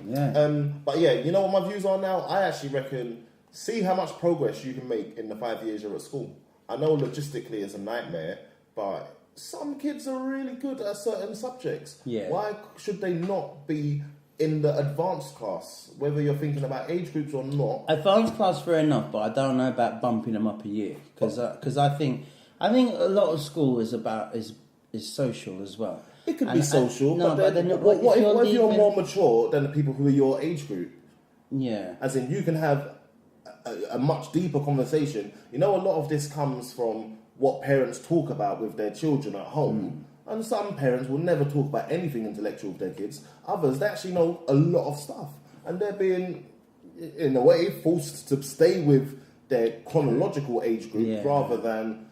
Yeah. But yeah, you know what my views are now? I actually reckon, see how much progress you can make in the 5 years you're at school. I know logistically it's a nightmare, but some kids are really good at certain subjects. Yeah. Why should they not be in the advanced class, whether you're thinking about age groups or not? Advanced class, fair enough, but I don't know about bumping them up a year because I think a lot of school is social as well. It could be social, no, but then what if you're more mature than the people who are your age group? Yeah. As in, you can have a much deeper conversation. You know, a lot of this comes from what parents talk about with their children at home. And some parents will never talk about anything intellectual with their kids. Others, they actually know a lot of stuff. And they're being, in a way, forced to stay with their chronological age group rather than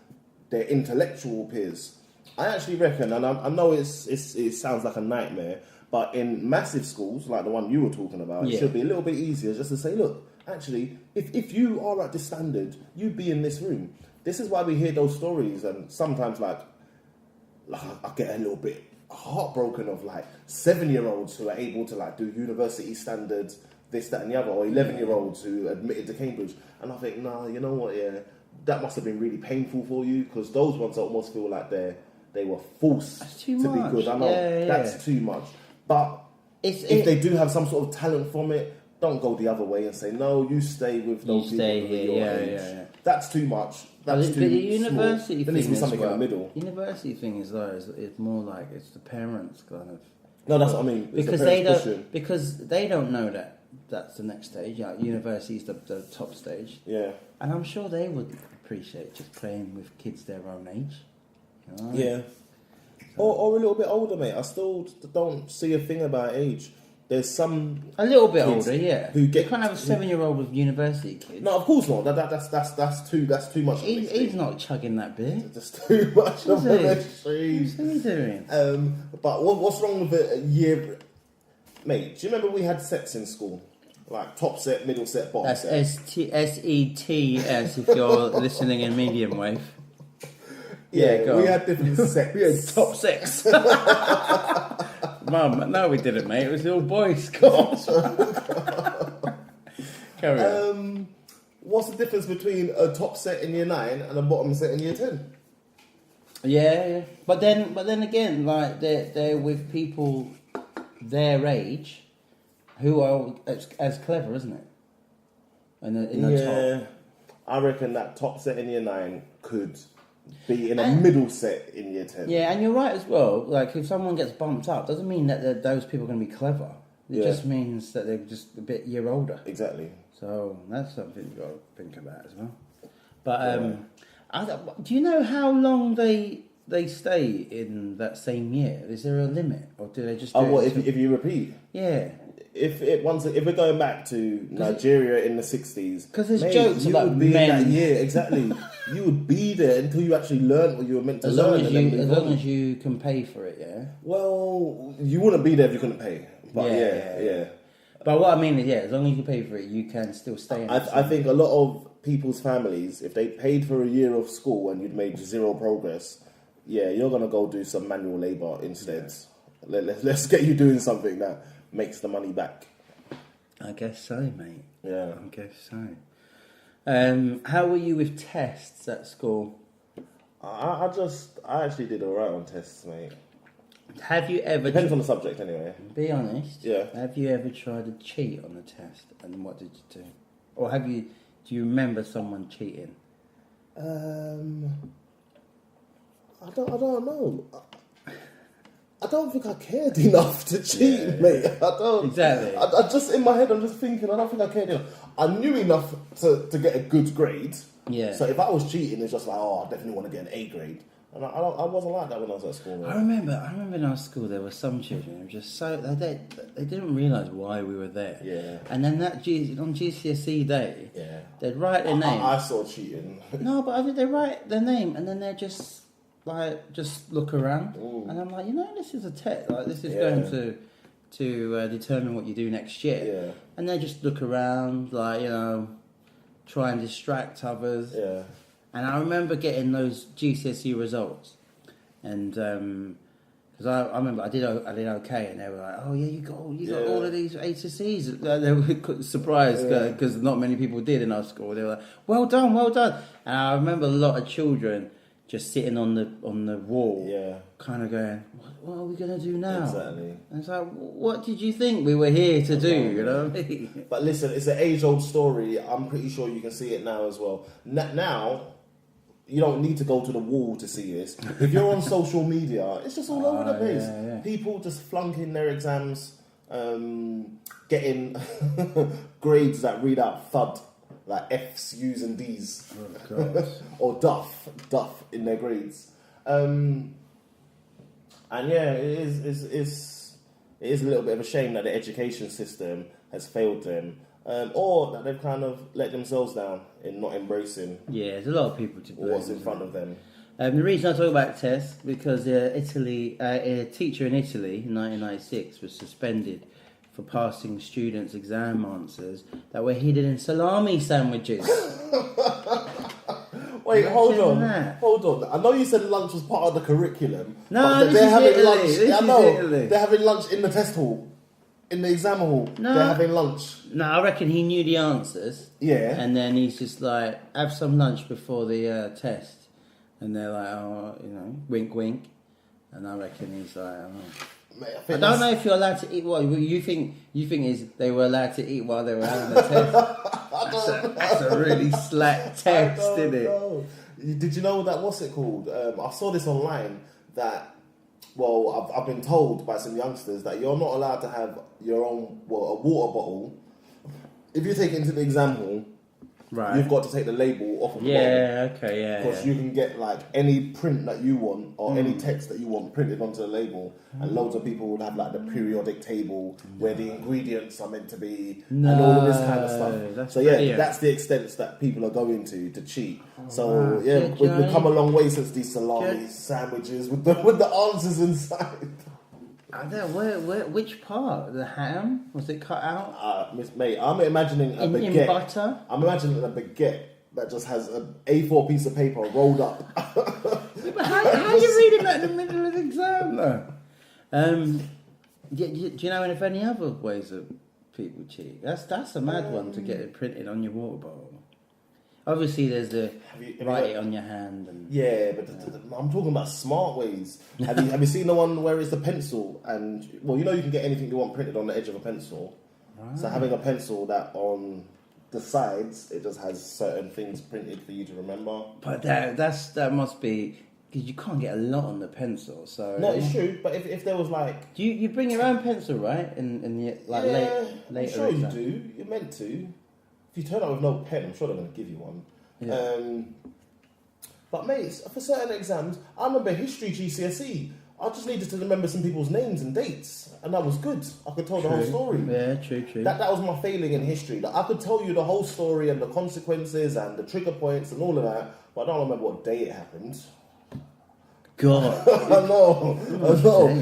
their intellectual peers. I actually reckon, and I know it sounds like a nightmare, but in massive schools, like the one you were talking about, it should be a little bit easier just to say, look, actually, if you are at this standard, you be in this room. This is why we hear those stories, and sometimes like I get a little bit heartbroken of like 7-year-olds who are able to like do university standards, this, that, and the other, or 11-year-olds who admitted to Cambridge, and I think, nah, you know what? Yeah, that must have been really painful for you, because those ones almost feel like they were forced to be good. I know that's too much, but if they do have some sort of talent from it, don't go the other way and say, no, you stay with those people who are your age. That's too much. That's too the university small. There needs to be something in the middle. University thing is more like it's the parents kind of. No, that's what I mean. Because they don't know that that's the next stage. Like, university is the top stage. Yeah. And I'm sure they would appreciate just playing with kids their own age. You know? Yeah. Or a little bit older, mate. I still don't see a thing about age. There's some a little bit older, yeah. Who get, you can't have a 7-year-old with university kids. No, of course not. That's too much. He's not chugging that bit. That's too much of an extreme. What's he doing? But what's wrong with a year, mate? Do you remember we had sets in school, like top set, middle set, bottom set? That's SETS if you're listening in medium wave. Yeah, we had different sets. We had top six. Mum, no, we didn't, mate. It was all boys' school. Carry on. What's the difference between a top set in year 9 and a bottom set in year 10? Yeah. But then again, like they're with people their age who are as clever, isn't it? In the top. I reckon that top set in year 9 could be in a middle set in year 10. Yeah, and you're right as well. Like, if someone gets bumped up, doesn't mean that those people are going to be clever. It just means that they're just a bit year older. Exactly. So that's something you've got to think about as well. But do you know how long they stay in that same year? Is there a limit, or do they just? If you repeat? Yeah. If we're going back to Nigeria in the 60s, because there's jokes you about would be men. in that year exactly. You would be there until you actually learn what you were meant to learn. As long as you can pay for it, yeah. Well, you wouldn't be there if you couldn't pay. But yeah. But what I mean is, as long as you pay for it, you can still stay in. I think a lot of people's families, if they paid for a year of school and you'd made zero progress, you're gonna go do some manual labour instead. Let's get you doing something that makes the money back. I guess so, mate. Yeah. I guess so. How were you with tests at school? I actually did alright on tests, mate. Have you ever... Depends on the subject, anyway. Be honest. Yeah. Have you ever tried to cheat on the test, and what did you do? Or do you remember someone cheating? I don't know. I don't think I cared enough to cheat, mate. I don't. Exactly. I just, in my head, I'm just thinking, I don't think I cared enough. I knew enough to get a good grade. Yeah. So if I was cheating, it's just like, I definitely want to get an A grade. And I wasn't like that when I was at school. Right? I remember in our school there were some children who were just so they didn't realise why we were there. Yeah. And then on GCSE day, they'd write their name. I saw cheating. No, but I think they write their name and then they're just look around. Ooh. And I'm like, this is a test. Like, this is going to determine what you do next year. Yeah. And they just look around, try and distract others. Yeah. And I remember getting those GCSE results, and Because I remember I did okay, and they were like, "Oh yeah, you got all of these A to C's." They were surprised because not many people did in our school. They were like, "Well done, well done." And I remember a lot of children just sitting on the wall, kind of going, "What are we gonna do now?" Exactly. And it's like, "What did you think we were here to do?" You know what I mean? But listen, it's an age-old story. I'm pretty sure you can see it now as well. Now, you don't need to go to the wall to see this. If you're on social media, it's just all over the place. Yeah. People just flunking their exams, getting grades that read out FUD, like F's, U's and D's. Oh, God. Or Duff in their grades. And yeah, it is a little bit of a shame that the education system has failed them. Or that they've kind of let themselves down in not embracing. Yeah, there's a lot of people to blame. What's in front of them. The reason I talk about tests because a teacher in Italy in 1996 was suspended for passing students' exam answers that were hidden in salami sandwiches. Wait, hold on. I know you said lunch was part of the curriculum. No, but they're having lunch. I know. They're having lunch in the test hall. In the exam hall, they're having lunch. No, I reckon he knew the answers. Yeah. And then he's just like, have some lunch before the test. And they're like, oh, wink, wink. And I reckon he's like, I don't know. Mate, I don't know if you're allowed to eat. What you think is they were allowed to eat while they were having the test? That's a really slack test, isn't it? Did you know that? What's it called? I saw this online that. Well, I've been told by some youngsters that you're not allowed to have your own, a water bottle. If you take it into the exam hall, you've got to take the label off of the bottle. Because you can get like any print that you want or any text that you want printed onto the label, and loads of people would have like the periodic table where the ingredients are meant to be and all of this kind of stuff. So that's the extent that people are going to cheat. So we've come a long way since these salami sandwiches with the answers inside. I don't know, which part? The ham? Was it cut out? Mate, I'm imagining a baguette. In butter? I'm imagining a baguette that just has an A4 piece of paper rolled up. But how are you reading that in the middle of the exam, though? Do you know if any other ways that people cheat? That's a mad one to get it printed on your water bottle. Obviously, there's the write it on your hand. And, but I'm talking about smart ways. Have you seen the one where it's the pencil and you can get anything you want printed on the edge of a pencil. Right. So having a pencil that on the sides it just has certain things printed for you to remember. But that must be because you can't get a lot on the pencil. So no, it's true. But if there was like, do you bring your own pencil, right? In the later I'm sure exam? you do. You're meant to. If you turn up with no pen, I'm sure they're going to give you one. Yeah. But mate, for certain exams, I remember history GCSE. I just needed to remember some people's names and dates, and that was good. I could tell the whole story. Yeah, true. That was my failing in history. Like, I could tell you the whole story and the consequences and the trigger points and all of that, but I don't remember what day it happened. God. I know.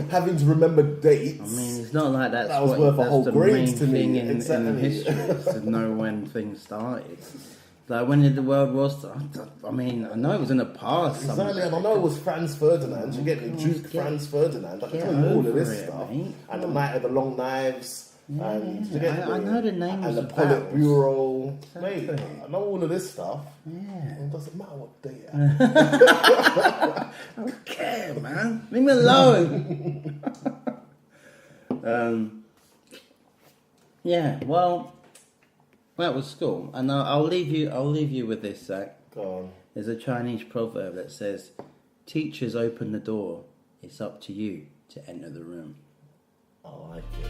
Having to remember dates. I mean, it's not like that was worth a whole grade to me. In history is to know when things started. Like, when did the World War start? I mean, I know it was in the past. Exactly, and I know it was Franz Ferdinand. You get me, Duke Franz Ferdinand. I can tell you all of this stuff. Mate. And the Night of the Long Knives. Yeah, and I know the names and the of Politburo. Exactly. Mate, I know all of this stuff. Yeah. It doesn't matter what day it is. I don't care, man. Leave me alone. Yeah, well, that was school. And I'll leave you with this, Zach. Go on. There's a Chinese proverb that says, teachers open the door, it's up to you to enter the room. I like it.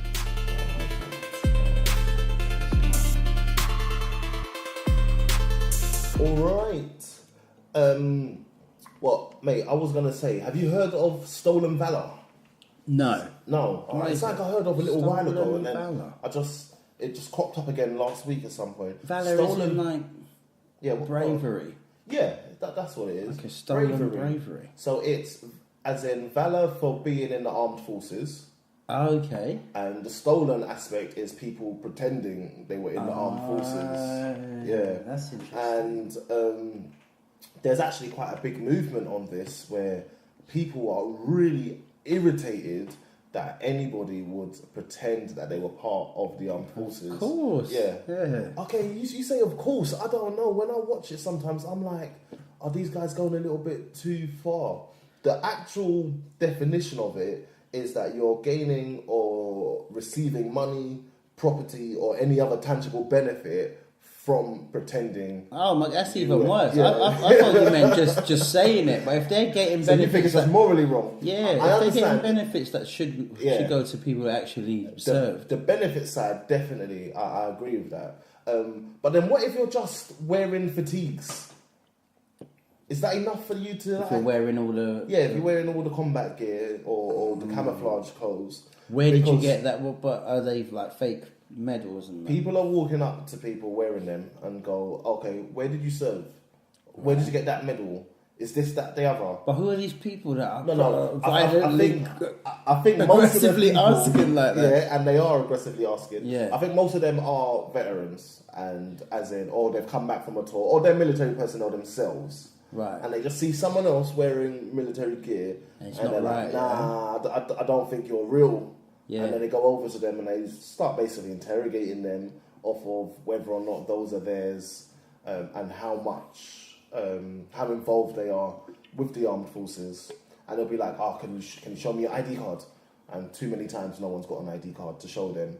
All right. What, mate? I was gonna say, have you heard of stolen valor? No. No. It's like I heard of a little while ago, and then Valour. it just cropped up again last week at some point. Valour is like bravery. Yeah, that's what it is. Like a stolen bravery. So it's as in valor for being in the armed forces. Okay. And the stolen aspect is people pretending they were in the armed forces. Yeah. That's interesting. And there's actually quite a big movement on this where people are really irritated that anybody would pretend that they were part of the armed forces. Of course. Yeah. Yeah. Okay, you say of course. I don't know. When I watch it sometimes, I'm like, are these guys going a little bit too far? The actual definition of it is that you're gaining or receiving money, property, or any other tangible benefit from pretending. Oh my, that's even were- worse. yeah. I thought you meant just saying it, but if they're getting So you think benefits, it's just morally wrong? yeah, I if they're getting understand. benefits that should go to people that actually serve. The benefit side, definitely, I agree with that. But then what if you're just wearing fatigues? Is that enough for you to... If you're wearing all the... Yeah, if you're wearing all the combat gear or the camouflage clothes. Where did you Because get that? Well, but are they like fake medals and that? people are walking up to people wearing them and go, okay, where did you serve? Where did you get that medal? Is this, that, the other? But who are these people that are No. violently I think most of the aggressively people, asking like that? Yeah, and they are aggressively asking. Yeah. I think most of them are veterans, and as in, or they've come back from a tour, or they're military personnel themselves. Right. And they just see someone else wearing military gear, And it's and they're not like, right, I don't think you're real. Yeah. And then they go over to them and they start basically interrogating them off of whether or not those are theirs, and how much, how involved they are with the armed forces. And they'll be like, can you show me your ID card? And too many times no one's got an ID card to show them.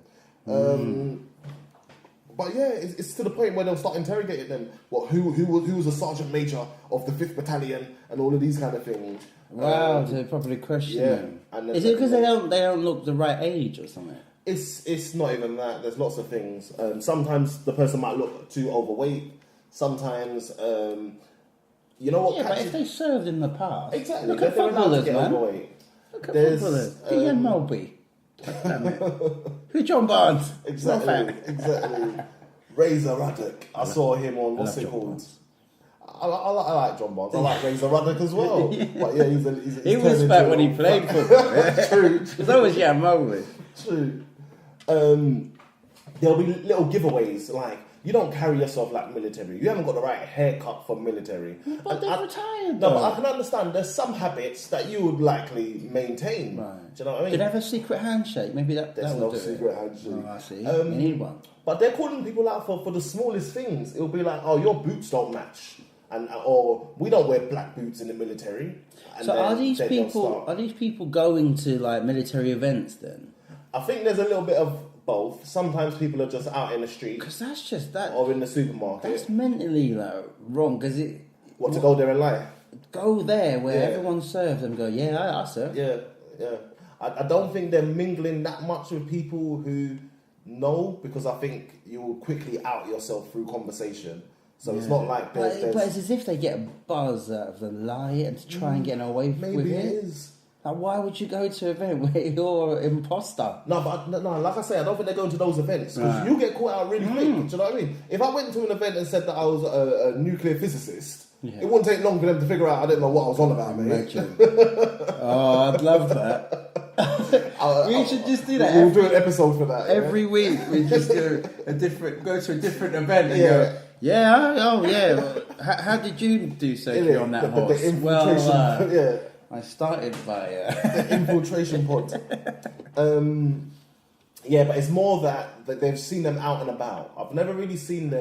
But yeah, it's to the point where they'll start interrogating them. Who was a sergeant major of the 5th Battalion and all of these kind of things. Wow, to properly question yeah. them. And Is it because they don't look the right age or something? It's not even that. There's lots of things. Sometimes the person might look too overweight. Sometimes, you know what? Yeah, but if they served in the past, Exactly. Look at they're allowed to footballers, get man. overweight. Look at There's, footballers. Ian Mulby. Damn it. Who's John Barnes? Exactly. Razor Ruddock. I saw him on, what's love it John called? Barnes. I like John Barnes. I like Razor Ruddock as well. But yeah, he's He was turned fat into when a- he played football. Yeah. True. So was Ian Mulby. True. There'll be little giveaways like, you don't carry yourself like military. You haven't got the right haircut for military. But they're retired, No, though. but I can understand there's some habits that you would likely maintain. Right. Do you know what I mean? Did they have a secret handshake? Maybe that There's would no do secret it. handshake. Oh, I see. You need one. But they're calling people out for the smallest things. It'll be like, oh, your boots don't match, and or we don't wear black boots in the military. And So then- are these then they'll people start- going to like military events then? I think there's a little bit of both. Sometimes people are just out in the street Because that's just that. or in the supermarket. That's mentally like wrong. Because it What, to go there and lie? go there where Yeah. everyone serves and go, yeah, I serve. Yeah. I don't think they're mingling that much with people who know, because I think you will quickly out yourself through conversation. So it's not like But there's it's as if they get a buzz out of the lie and to try and get away with maybe it. it is. Like, why would you go to an event where you're an imposter? No, but no, like I say, I don't think they're going to those events because Right. you get caught out really quick. Do you know what I mean? If I went to an event and said that I was a nuclear physicist, it wouldn't take long for them to figure out I didn't know what I was on about, mate. Imagine. Oh, I'd love that. We should just do that. We'll do an episode for that. Every week we just do go to a different event and Yeah. go, well, how did you do surgery Yeah, on that the horse? infiltration, yeah. I started by... The infiltration pod. Yeah, but it's more that they've seen them out and about. I haven't really seen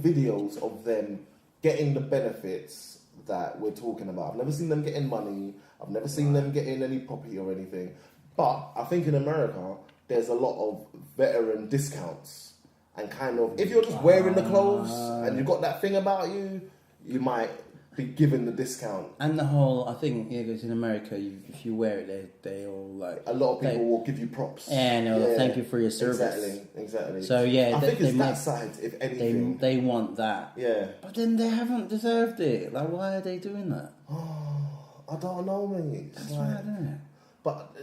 videos of them getting the benefits that we're talking about. I've never seen them getting money. I've never seen them getting any property or anything. But I think in America, there's a lot of veteran discounts. And kind of, if you're just wearing the clothes and you've got that thing about you, you might be given the discount. And the whole, I think, because in America, if you wear it, they all like... A lot of people will give you props. And they'll thank you for your service. Exactly. So, yeah, I think it's they that make- side, if anything. They want that. Yeah. But then they haven't deserved it. Like, why are they doing that? I don't know, mate. That's right, isn't it? But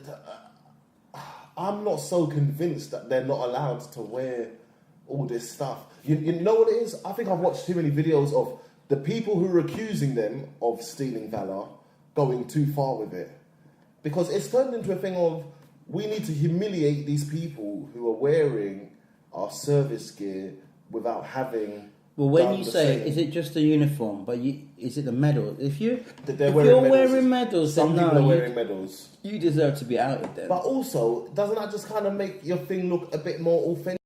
I'm not so convinced that they're not allowed to wear all this stuff. You know what it is? I think I've watched too many videos of the people who are accusing them of stealing Valour going too far with it. Because it's turned into a thing of, we need to humiliate these people who are wearing our service gear without having Well, when done you the say, same. is it just the uniform? But is it the medal? If you're wearing medals, some then people no, are wearing medals. you deserve to be outed then. But also, doesn't that just kind of make your thing look a bit more authentic?